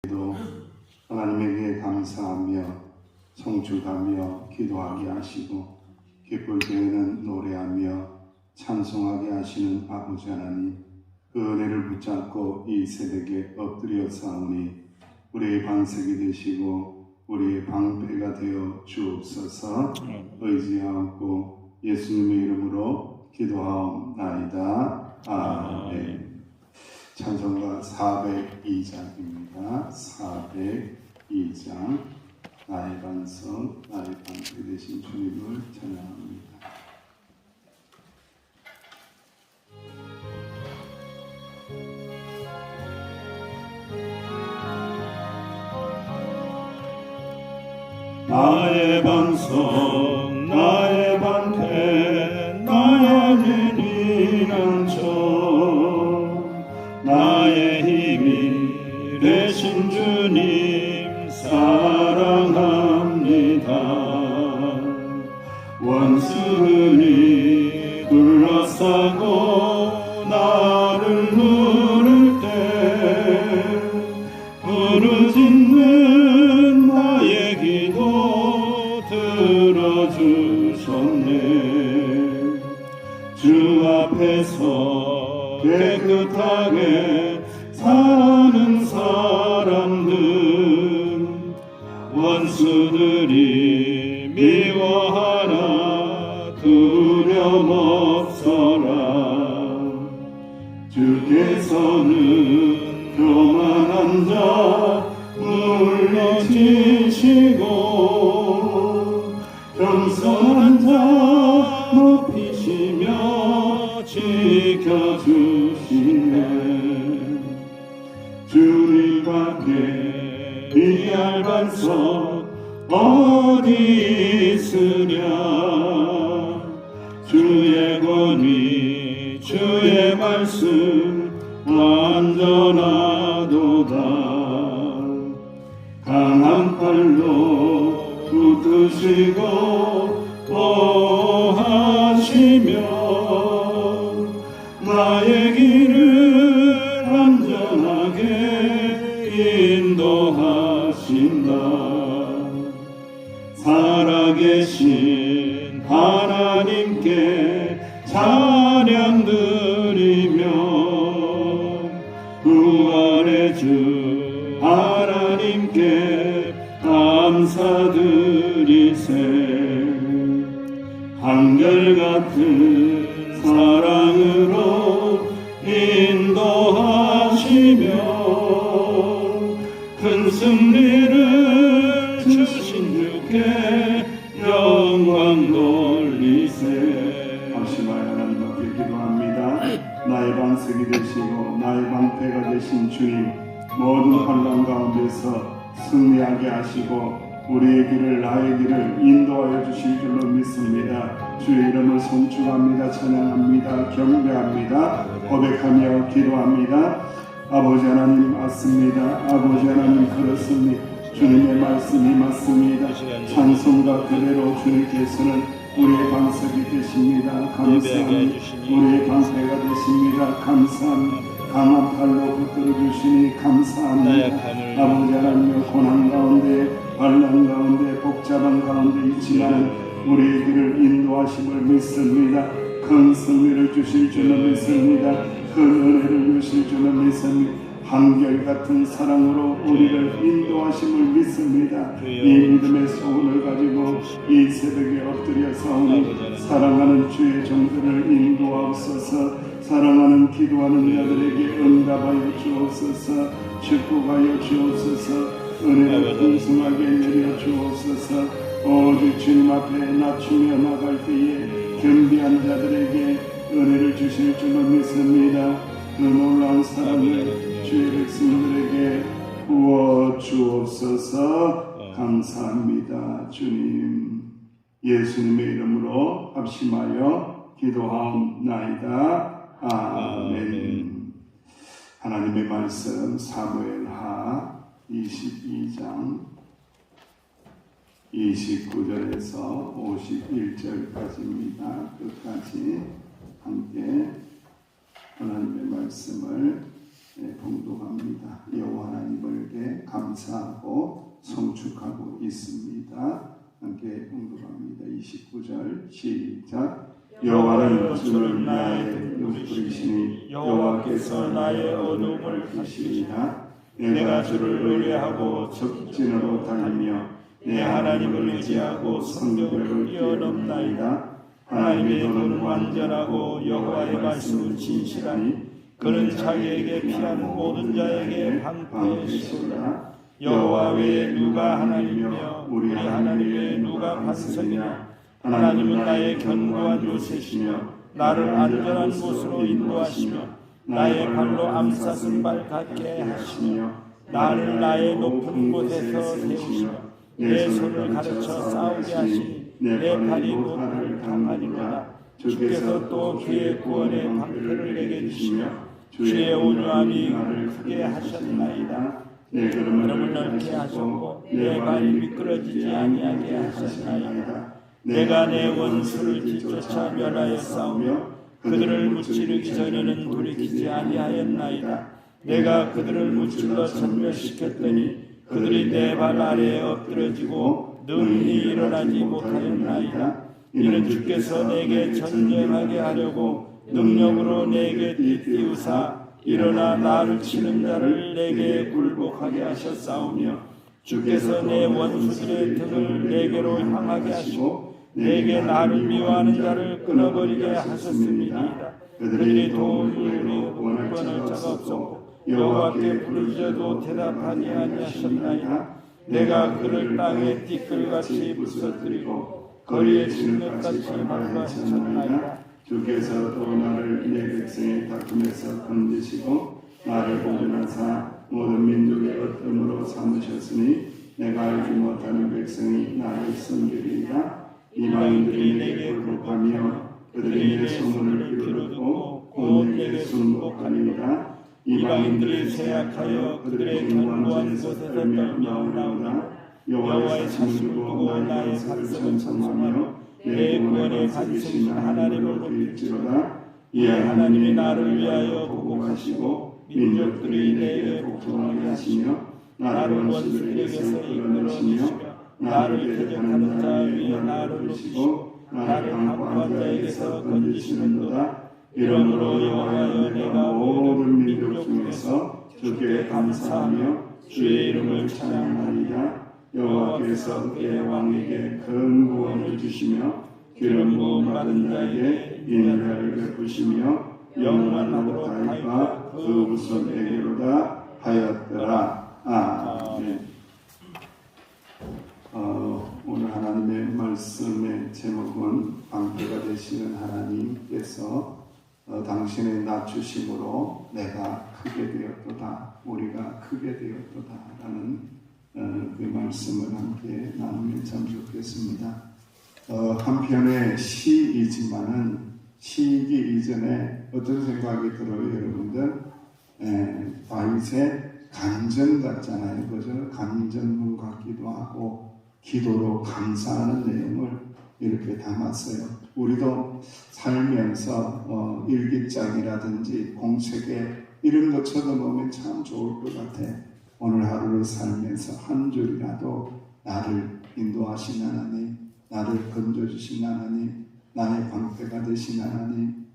도 하나님에게 감사하며 송축하며 기도하게 하시고 기쁠 때에는 노래하며 찬송하게 하시는 아버지 하나님, 그 은혜를 붙잡고 이 새벽에 엎드려 싸우니 우리의 반석이 되시고 우리의 방패가 되어 주옵소서. 의지하옵고 예수님의 이름으로 기도하옵나이다. 아멘. 찬송가 402장입니다. 402장. 나의 반석, 나의 방패 되신 주님을 찬양합니다. 나의 반석, 나의 방패, 나의 피난처, 나의 힘이 되신 주님 사랑합니다. 원수들이 둘러싸고 나를 물을 때 부르짖는 나의 기도 들어주셨네. 주 앞에서 깨끗하게 사는 사람들, 원수들이 미워하나 두려움 없어라. 주께서는 교만한 자 물리치시고 겸손한 자 높이시며 지켜주시네. 주님밖에 비할 반석 어디 있으랴. 주의 권위 주의 말씀 완전하도다. 강한 팔로 붙드시고 보호하시며 나의 길을 안전하게 인도하신다. 살아계신 하나님께 찬양 드리며 부활의 주 하나님께 감사드리세. 한결같은 사랑으로 인도하시며 큰 승리를 주신 주께 영광 돌리세. 감시마여 하나님 앞에 기도합니다. 나의 반석이 되시고 나의 방패가 되신 주님, 모든 환난 가운데서 승리하게 하시고 우리의 길을 나의 길을 인도하여 주실 줄로 믿습니다. 주의 이름을 송축합니다. 찬양합니다. 경배합니다. 고백하며 기도합니다. 아버지 하나님 맞습니다. 아버지 하나님 그렇습니다. 주님의 말씀이 맞습니다. 찬송가 그대로 주님께서는 우리의 반석이 되십니다. 감사합니다. 우리의 방패가 되십니다. 감사합니다. 강한 팔로 붙들어 주시니 감사합니다. 아버지 하나님 고난 가운데 반란 가운데 복잡한 가운데 있지만 우리의 길을 인도하심을 믿습니다. 큰 승리를 주실 줄로 믿습니다. 큰 은혜를 주실 줄로 믿습니다. 한결같은 사랑으로 우리를 인도하심을 믿습니다. 이 믿음의 소원을 가지고 이 새벽에 엎드려 싸우니 사랑하는 주의 종들을 인도하옵소서. 사랑하는 기도하는 자들에게 응답하여 주옵소서. 축복하여 주옵소서. 은혜를 풍성하게 내려 주옵소서. 오직 주님 앞에 낮추며 나갈 때에 겸비한 자들에게 은혜를 주실 줄로 믿습니다. 그 놀라운 사랑을 주의 백성들에게 부어 주옵소서. 감사합니다. 주님, 예수님의 이름으로 합심하여 기도하옵나이다. 아멘. 하나님의 말씀 사무엘하 22장 29절에서 51절까지입니다. 끝까지 함께 하나님의 말씀을 봉독합니다. 여호와 하나님께 감사하고 송축하고 있습니다. 함께 봉독합니다. 29절 시작. 여호와는 주를 나의 눈부리시니 여호와께서 나의 어둠을 밝히시리라. 내가 주를 의뢰하고 적진으로 달리며 내 하나님을 의지하고 성벽을 뛰어넘나이다. 하나님의 도는 완전하고 여호와의 말씀은 진실하니 그는 자기에게 피하는 모든 자에게 방패시리라. 여호와 외에 누가 하나님이며 우리 하나님 외에 누가 반석이냐. 하나님은 나의 견고한 요새시며 나를 안전한 곳으로 인도하시며 나의 발로 암사슴 발 같게 하시며 나를 나의 높은 곳에서 세우시며 내 손을 가르쳐 싸우게 하시니 내 팔이 노를 당하리로다. 주께서 또 주의 구원의 방패를 내게 주시며 주의 온유함이 나를 크게 하셨나이다. 내 걸음을 넓게 하셨고 내 발이 미끄러지지 아니하게 하셨나이다. 내가 내 원수를 뒤쫓아 멸하여 싸우며 그들을 무찌르기 전에는 돌이키지 아니하였나이다. 내가 그들을 무찔러 전멸시켰더니 그들이 내 발 아래에 엎드러지고 능히 일어나지 못하였나이다. 이는 주께서 내게 전쟁하게 하려고 능력으로 내게 띠띠우사 일어나 나를 치는 자를 내게 굴복하게 하셨사오며 주께서 내 원수들의 등을 내게로 향하게 하시고 내게 나를 미워하는 자를 끊어버리게 하셨습니다. 그들이 도움을 원할 자가 없었고 여호와께 부르짖어도 대답하지 아니하셨나이다. 내가 그를 땅에 띠끌같이 부서뜨리고 거리에 진흙같이 밟아쳤나이다. 주께서 또 나를 내 백성의 다툼에서 건지시고 나를 보존하사 모든 민족의 어뜸으로 삼으셨으니 내가 알지 못하는 백성이 나를 섬기리이다. 이방인들이 내게 굴복하며 그들이 내 소문을 비웃고 곧 내게 순복하리로다. 이방인들이 쇠약하여 그들의 견고한 곳에서 떨며 여호와의 사심을 보고 나의 반석을 찬송하며 내 구원의 반석이신 하나님을 높일지로다. 이에 하나님이 나를 위하여 보복하시고 민족들이 내게 복종하게 하시며 나를 원수들에게서 이끌어내시며 나를 대적하는 자 위에 나를 높이시고 나를 강포한 자에게서 건지시는도다. 이러므로 여호와여 내가 모든 민족 중에서 주께 감사하며 주의 이름을 찬양하리라. 여호와께서 그의 왕에게 큰 구원을 주시며 기름 부음 받은 자에게 인자를 베푸시며 영원하도록 다윗과 그 후손에게로다 하였더라. 아멘. 오늘 하나님의 말씀의 제목은 방패가 되시는 하나님께서 당신의 낮추심으로 내가 크게 되었도다, 우리가 크게 되었도다 라는 그 말씀을 함께 나누면 참 좋겠습니다. 한편의 시이지만은 시이기 이전에 어떤 생각이 들어요, 여러분들? 다윗의 간증 같잖아요, 그죠? 간증문 같기도 하고 기도로 감사하는 내용을 이렇게 담았어요. 우리도 살면서 일기장이라든지 공책에 이런 거 쳐다보면 참 좋을 것 같아. 오늘 하루를 살면서 한 줄이라도 나를 인도하신 하나님, 나를 건져주신 하나님, 나의 방패가 되신 하나님,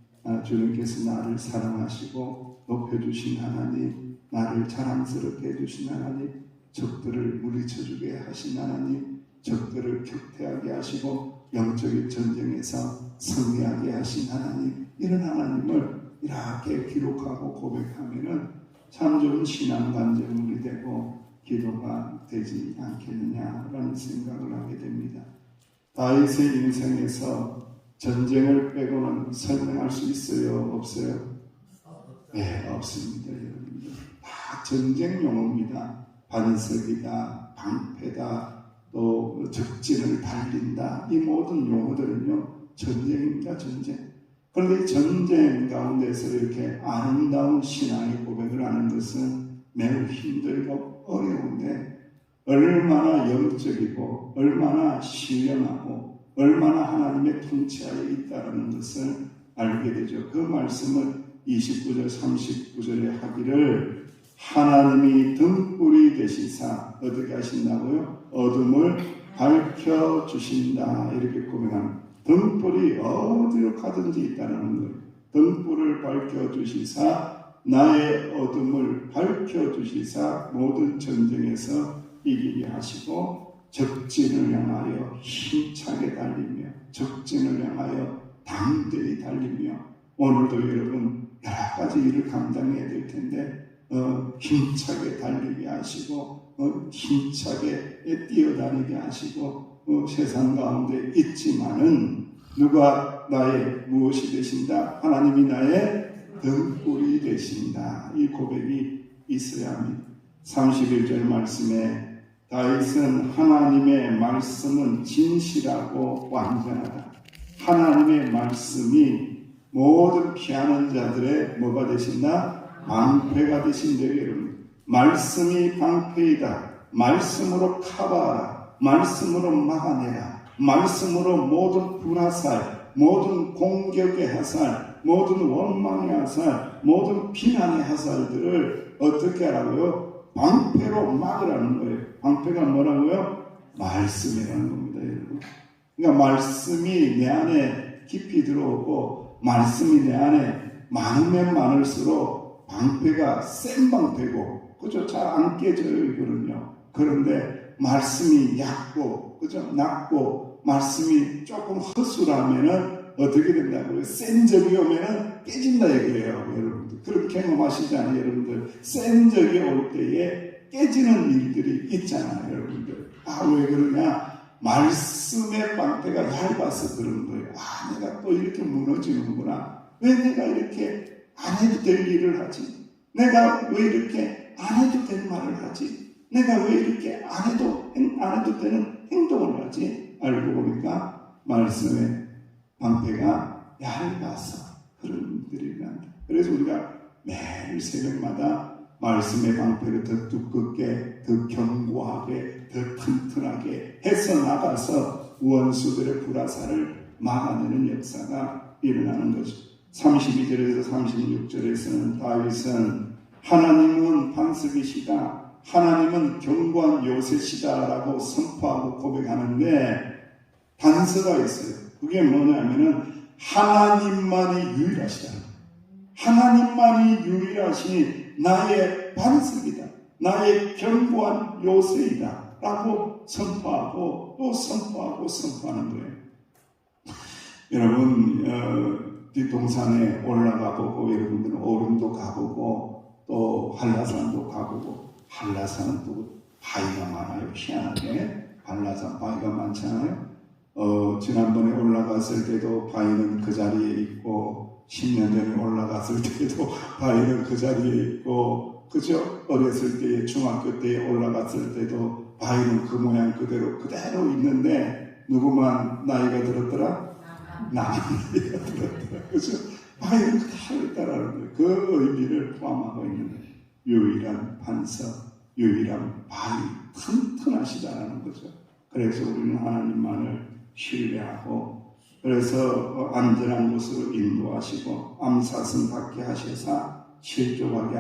주님께서 나를 사랑하시고 높여주신 하나님, 나를 자랑스럽게 해주신 하나님, 적들을 물리쳐주게 하신 하나님, 적들을 격퇴하게 하시고 영적인 전쟁에서 승리하게 하신 하나님, 이런 하나님을 이렇게 기록하고 고백하면은 참 좋은 신앙 간증물이 되고 기도가 되지 않겠느냐라는 생각을 하게 됩니다. 다윗의 인생에서 전쟁을 빼고는 설명할 수 있어요? 없어요? 네, 없습니다. 여러분들. 다 전쟁 용어입니다. 반석이다, 방패다, 또 적진을 달린다. 이 모든 용어들은요, 전쟁입니다. 전쟁. 그런데 전쟁 가운데서 이렇게 아름다운 신앙의 고백을 하는 것은 매우 힘들고 어려운데 얼마나 영적이고 얼마나 신령하고 얼마나 하나님의 통치하에 있다는 것을 알게 되죠. 그 말씀을 29절 39절에 하기를 하나님이 등불이 되시사 어떻게 하신다고요? 어둠을 밝혀주신다. 이렇게 고백합니다. 등불이 어디로 가든지 있다는 거예요. 등불을 밝혀주시사 나의 어둠을 밝혀주시사 모든 전쟁에서 이기게 하시고 적진을 향하여 힘차게 달리며 적진을 향하여 당대히 달리며 오늘도 여러분 여러 가지 일을 감당해야 될 텐데 힘차게 달리게 하시고 힘차게 뛰어다니게 하시고 세상 가운데 있지만은 누가 나의 무엇이 되신다? 하나님이 나의 등불이 되신다. 이 고백이 있어야 합니다. 31절 말씀에 다윗은 하나님의 말씀은 진실하고 완전하다. 하나님의 말씀이 모든 피하는 자들의 뭐가 되신다? 방패가 되신대요. 여러분. 말씀이 방패이다. 말씀으로 커버하라. 말씀으로 막아내라. 말씀으로 모든 불화살, 모든 공격의 화살, 모든 원망의 화살, 모든 비난의 화살들을 어떻게 하라고요? 방패로 막으라는 거예요. 방패가 뭐라고요? 말씀이라는 겁니다, 여러분. 그러니까 말씀이 내 안에 깊이 들어오고 말씀이 내 안에 많으면 많을수록 방패가 센 방패고, 그죠? 잘 안 깨져요, 이거는요. 그런데 말씀이 얕고, 그죠? 낮고, 말씀이 조금 허술하면은 어떻게 된다고요? 센 적이 오면은 깨진다 얘기예요, 여러분들. 그런 경험하시잖아요, 여러분들. 센 적이 올 때에 깨지는 일들이 있잖아요, 여러분들. 왜 그러냐? 말씀의 방패가 얇아서 그런 거예요. 내가 또 이렇게 무너지는구나. 왜 내가 이렇게 안 해도 될 일을 하지? 내가 왜 이렇게 안 해도 될 말을 하지? 내가 왜 이렇게 안 해도 되는 행동을 하지? 알고 보니까 말씀의 방패가 얇아서 그런 일들이 난다. 그래서 우리가 매일 새벽마다 말씀의 방패를 더 두껍게, 더 견고하게, 더 튼튼하게 해서 나가서 원수들의 불화살을 막아내는 역사가 일어나는 거죠. 32절에서 36절에서는 다윗은 하나님은 반석이시다, 하나님은 견고한 요새시다라고 선포하고 고백하는데 단서가 있어요. 그게 뭐냐면은 하나님만이 유일하시다. 하나님만이 유일하신 나의 반석이다. 나의 견고한 요새이다. 라고 선포하고 또 선포하는 거예요. 여러분, 뒷동산에 올라가 보고, 여러분들은 오름도 가보고, 또 한라산도 가보고, 한라산은 또 바위가 많아요. 희한하게. 한라산 바위가 많잖아요. 지난번에 올라갔을 때도 바위는 그 자리에 있고, 10년 전에 올라갔을 때도 바위는 그 자리에 있고, 그죠? 어렸을 때, 중학교 때 올라갔을 때도 바위는 그 모양 그대로 있는데, 누구만 나이가 들었더라? 나만 나이가 들었더라. 그죠? 바위는 그대로 있다라는 거예요. 그 의미를 포함하고 있는 유일한 반석, 유일한 바위, 튼튼하시다라는 거죠. 그래서 우리는 하나님만을 신뢰하고, 그래서 안전한 곳으로 인도하시고 암사슴 받게 하셔서 실족하게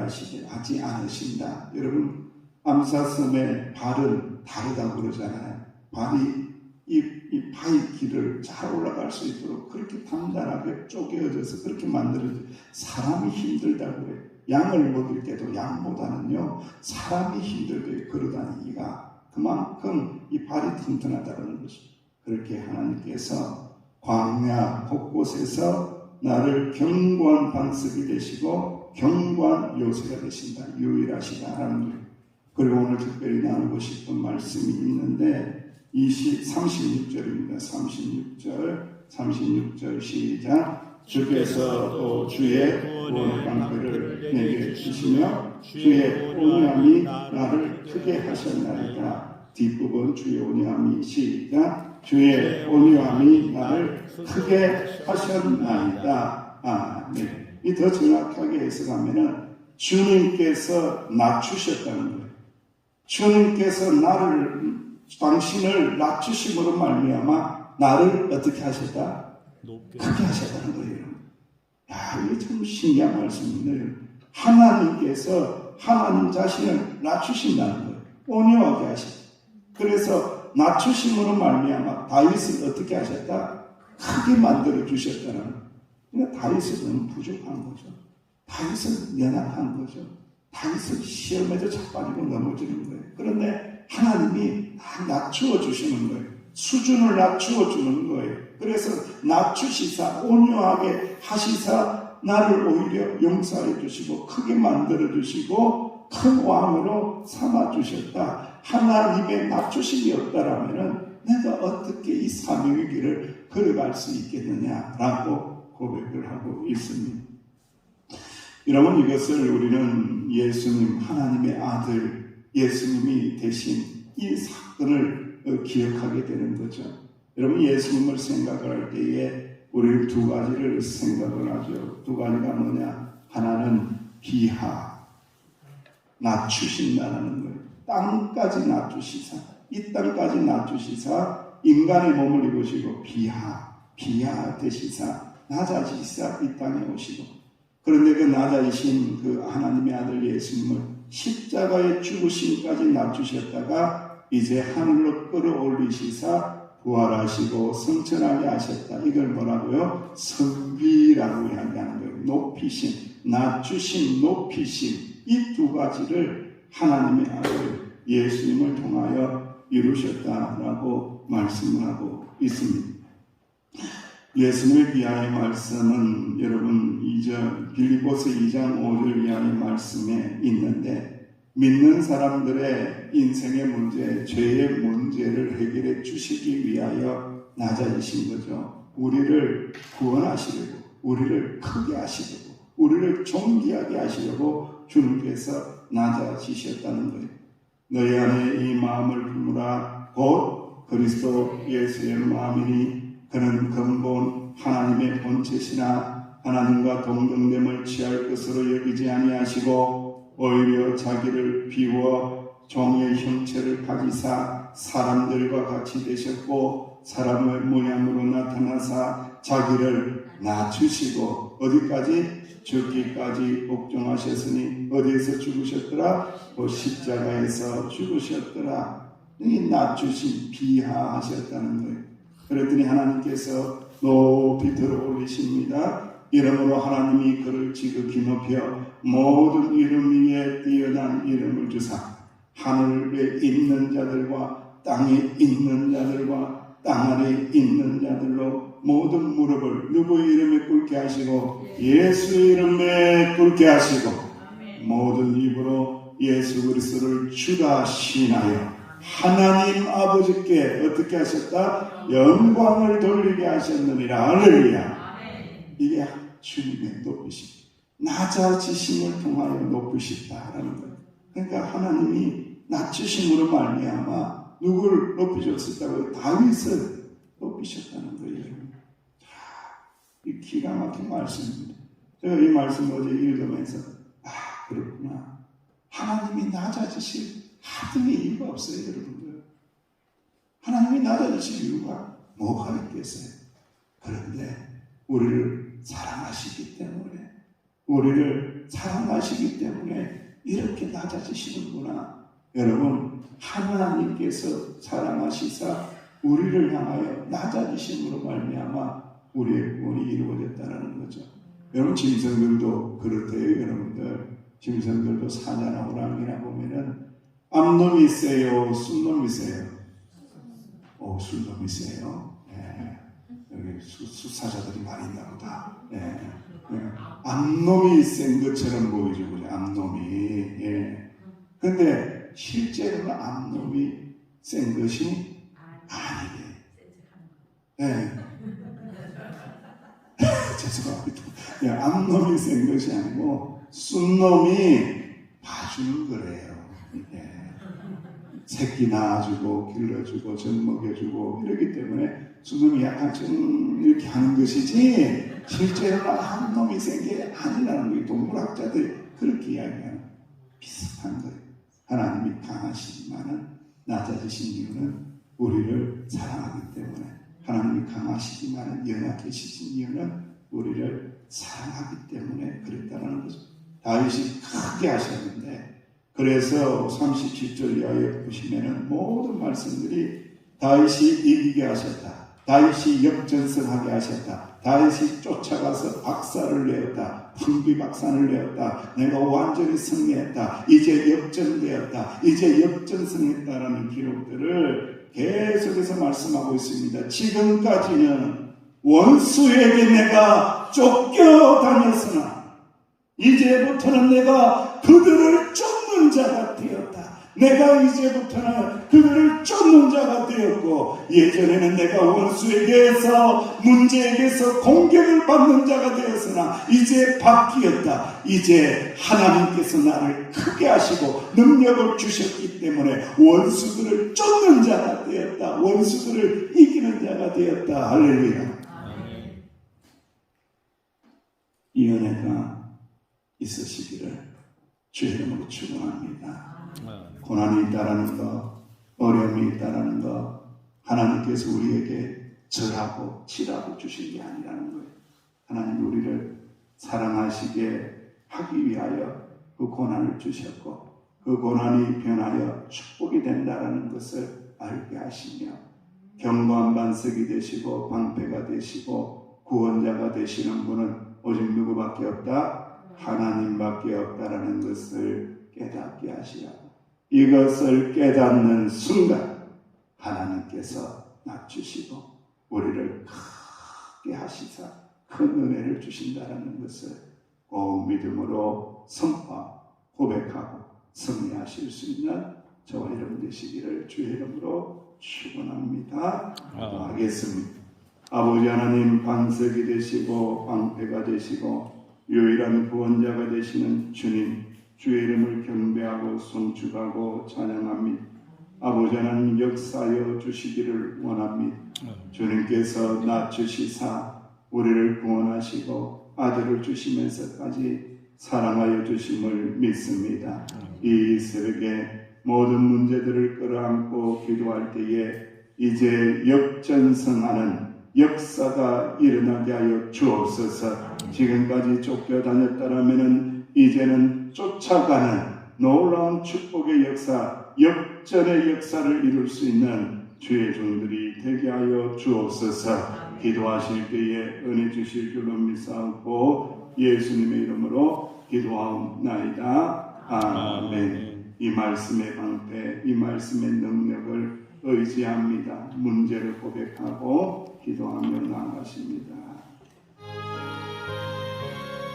하지 않으신다. 여러분, 암사슴의 발은 다르다고 그러잖아요. 발이 이 바위 길을 잘 올라갈 수 있도록 그렇게 단단하게 쪼개어져서 그렇게 만들어져. 사람이 힘들다고 그래요. 양을 먹일 때도 양보다는요, 사람이 힘들게 걸어다니기가 그만큼 이 발이 튼튼하다는 것이죠. 그렇게 하나님께서 광야 곳곳에서 나를 견고한 반석이 되시고 견고한 요새가 되신다. 유일하시다라는 거예요. 그리고 오늘 특별히 나누고 싶은 말씀이 있는데 36절입니다. 36절 시작. 주께서 또 주의 구원의 방패를 내게 주시며 주의 온유함이 나를 크게 하셨나이다. 뒷부분 주의 온유함이 시작. 주의 온유함이 나를 크게 하셨나이다. 네. 이 더 정확하게 해석하면은 주님께서 낮추셨다는 거예요. 주님께서 당신을 낮추심으로 말미암아 나를 어떻게 하셨다? 크게 하셨다는 거예요. 이게 참 신기한 말씀이네요. 하나님께서 하나님 자신을 낮추신다는 거예요. 온유하게 하시고. 그래서 낮추심으로 말미암아 다윗을 어떻게 하셨다? 크게 만들어 주셨다는 거예요. 그러니까 다윗은 너무 부족한 거죠. 다윗은 연약한 거죠. 다윗은 시험에도 자빠지고 넘어지는 거예요. 그런데 하나님이 다 낮추어 주시는 거예요. 수준을 낮추어 주는 거예요. 그래서 낮추시사 온유하게 하시사 나를 오히려 용서해 주시고 크게 만들어 주시고 큰 왕으로 삼아 주셨다. 하나님의 낮추심이 없다라면은 내가 어떻게 이 사명의 길을 걸어갈 수 있겠느냐라고 고백을 하고 있습니다. 여러분, 이것을 우리는 예수님, 하나님의 아들 예수님이 되신 이 사건을 기억하게 되는 거죠. 여러분, 예수님을 생각을 할 때에 우리는 두 가지를 생각을 하죠. 두 가지가 뭐냐? 하나는 비하, 낮추신다는 거예요. 땅까지 낮추시사, 이 땅까지 낮추시사 인간의 몸을 입으시고 비하 되시사, 낮아지사 이 땅에 오시고. 그런데 그 낮아지신 그 하나님의 아들 예수님을 십자가의 죽으심까지 낮추셨다가 이제 하늘로 끌어올리시사 부활하시고 성천하게 하셨다. 이걸 뭐라고요? 선비라고 이야기하는 거예요. 높이심, 낮추심, 높이심. 이 두 가지를 하나님의 아들 예수님을 통하여 이루셨다라고 말씀을 하고 있습니다. 예수님의 비하의 말씀은 여러분 빌립보서 2장 5절 이하의 말씀에 있는데 믿는 사람들의 인생의 문제, 죄의 문제를 해결해 주시기 위하여 낮아지신 거죠. 우리를 구원하시려고, 우리를 크게 하시려고, 우리를 존귀하게 하시려고 주님께서 낮아지셨다는 거예요. 너희 안에 이 마음을 품으라. 곧 그리스도 예수의 마음이니 그는 근본 하나님의 본체시나 하나님과 동등됨을 취할 것으로 여기지 아니하시고 오히려 자기를 비워 종의 형체를 가지사 사람들과 같이 되셨고 사람의 모양으로 나타나사 자기를 낮추시고 어디까지? 죽기까지 복종하셨으니 어디에서 죽으셨더라? 그 십자가에서 죽으셨더라. 이 낮추심, 비하하셨다는 거예요. 그랬더니 하나님께서 높이 들어 올리십니다. 이름으로 하나님이 그를 지극히 높여 모든 이름 위에 뛰어난 이름을 주사 하늘에 있는 자들과 땅에 있는 자들과 땅 아래에 있는 자들로 모든 무릎을 누구의 이름에 꿇게 하시고 예수의 이름에 꿇게 하시고 모든 입으로 예수 그리스도를 주라 시인하여 하나님 아버지께 어떻게 하셨다? 영광을 돌리게 하셨느니라. 할렐루야. 이게 주님의 높이심, 낮아지심을 통하여 높으시다라는 거예요. 그러니까 하나님이 낮추심으로 말미암아 누구를 높이셨다고요? 다윗을 높이셨다는 거예요. 이 기가 막힌 말씀입니다. 제가 이 말씀 어제 읽으면서 그렇구나. 하나님이 낮아지실 하등의 이유가 없어요, 여러분들. 하나님이 낮아지실 이유가 뭐가 있겠어요? 그런데 우리를 사랑하시기 때문에 이렇게 낮아지시는구나. 여러분, 하나님께서 사랑하시사 우리를 향하여 낮아지심으로 말미암아 우리의 구원이 이루어졌다는 거죠. 여러분, 짐승들도 그렇대요. 여러분들, 짐승들도 사자나 호랑이나 보면은 암놈이 세요, 순놈이 세요? 순놈이 세요. 여기 수사자들이 많이 있나 보다. 암놈이 센 것처럼 보이죠, 그죠? 암놈이. 근데 실제로는 암놈이 센 것이 아니에요. 죄송합니다. 암놈이 센 것이 아니고 순놈이 봐주는 거래요. 새끼 낳아주고 길러주고 젖 먹여주고 이러기 때문에 순놈이 약간 좀 이렇게 하는 것이지 실제로는 암놈이 센 게 아니라는 거예요. 동물학자들이 그렇게 이야기하는 비슷한 거예요. 하나님이 강하시지만은 낮아지신 이유는 우리를 사랑하기 때문에, 하나님이 강하시지만은 연약해지신 이유는 우리를 사랑하기 때문에 그랬다는 거죠. 다윗이 크게 하셨는데, 그래서 37절 이하에 보시면은 모든 말씀들이 다윗이 이기게 하셨다, 다윗이 역전승하게 하셨다, 다윗이 쫓아가서 박살을 내었다, 풍비박산을 내었다, 내가 완전히 승리했다, 이제 역전되었다, 이제 역전승했다라는 기록들을 계속해서 말씀하고 있습니다. 지금까지는 원수에게 내가 쫓겨다녔으나 이제부터는 내가 그들을 쫓는 자가 되었다. 내가 이제부터는 그들을 쫓는 자가 되었고, 예전에는 내가 원수에게서, 문제에게서 공격을 받는 자가 되었으나 이제 바뀌었다. 이제 하나님께서 나를 크게 하시고 능력을 주셨기 때문에 원수들을 쫓는 자가 되었다. 원수들을 이기는 자가 되었다. 할렐루야. 이 은혜가 있으시기를 주의 이름으로 축원합니다. 고난이 있다라는 것, 어려움이 있다라는 것, 하나님께서 우리에게 절하고 치라고 주신 게 아니라는 거예요. 하나님 우리를 사랑하시게 하기 위하여 그 고난을 주셨고, 그 고난이 변하여 축복이 된다라는 것을 알게 하시며, 견고한 반석이 되시고 방패가 되시고 구원자가 되시는 분은 오직 누구밖에 없다? 하나님밖에 없다라는 것을 깨닫게 하시라고. 이것을 깨닫는 순간 하나님께서 낮추시고 우리를 크게 하시사 큰 은혜를 주신다라는 것을 꼭 믿음으로 선포 고백하고 승리하실 수 있는 저와 여러분 되시기를 주의 이름으로 축원합니다. 기도하겠습니다. 아버지 하나님, 반석이 되시고 방패가 되시고 유일한 구원자가 되시는 주님, 주의 이름을 경배하고 송축하고 찬양합니다. 아버지 하나님, 역사하여 주시기를 원합니다. 주님께서 낮추시사 우리를 구원하시고 아들을 주시면서까지 사랑하여 주심을 믿습니다. 이 새벽에 모든 문제들을 끌어안고 기도할 때에 이제 역전승하는 역사가 일어나게 하여 주옵소서. 지금까지 쫓겨다녔다라면은 이제는 쫓아가는 놀라운 축복의 역사, 역전의 역사를 이룰 수 있는 주의 종들이 되게 하여 주옵소서. 기도하실 때에 은혜 주실 줄로 믿사옵고 예수님의 이름으로 기도하옵나이다. 아멘. 이 말씀의 방패, 이 말씀의 능력을 의지합니다. 문제를 고백하고 기도하며 나아가십니다.